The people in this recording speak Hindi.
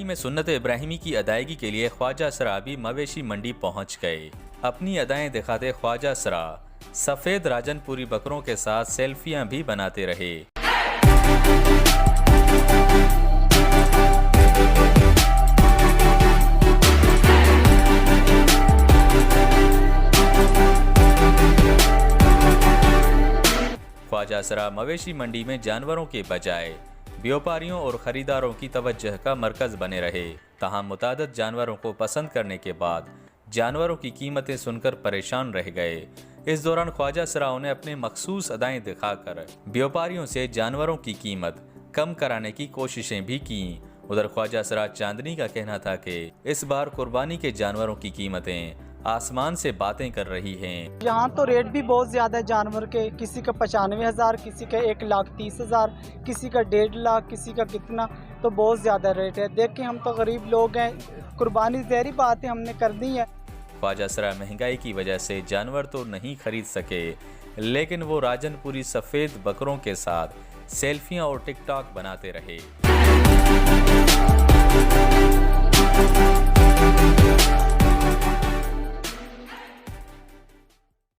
में सुन्नत इब्राहिमी की अदायगी के लिए ख्वाजा सरा भी मवेशी मंडी पहुंच गए। अपनी अदाएं दिखाते ख्वाजा सरा सफेद राजनपुरी बकरों के साथ सेल्फियां भी बनाते रहे। ख्वाजा सरा मवेशी मंडी में जानवरों के बजाय व्यापारियों और खरीदारों की तवज्जो का मरकज बने रहे। तहां मुतादद जानवरों को पसंद करने के बाद जानवरों की कीमतें सुनकर परेशान रह गए। इस दौरान ख्वाजा सराओं ने अपने मखसूस अदाएं दिखाकर व्यापारियों से जानवरों की कीमत कम कराने की कोशिशें भी की। उधर ख्वाजा सरा चांदनी का कहना था कि इस बार कुर्बानी के जानवरों की कीमतें आसमान से बातें कर रही हैं। यहाँ तो रेट भी बहुत ज़्यादा है जानवर के, किसी का 95,000, किसी का 1,30,000, किसी का 1.5 लाख, किसी का कितना, तो बहुत ज़्यादा रेट है। देखें हम तो गरीब लोग हैं, कुर्बानी ज़हरी बात है, हमने कर दी है। ख्वाजा सरा महंगाई की वजह से जानवर तो नहीं खरीद सके, लेकिन वो राजनपुरी सफ़ेद बकरों के साथ सेल्फियां और टिकटॉक बनाते रहे।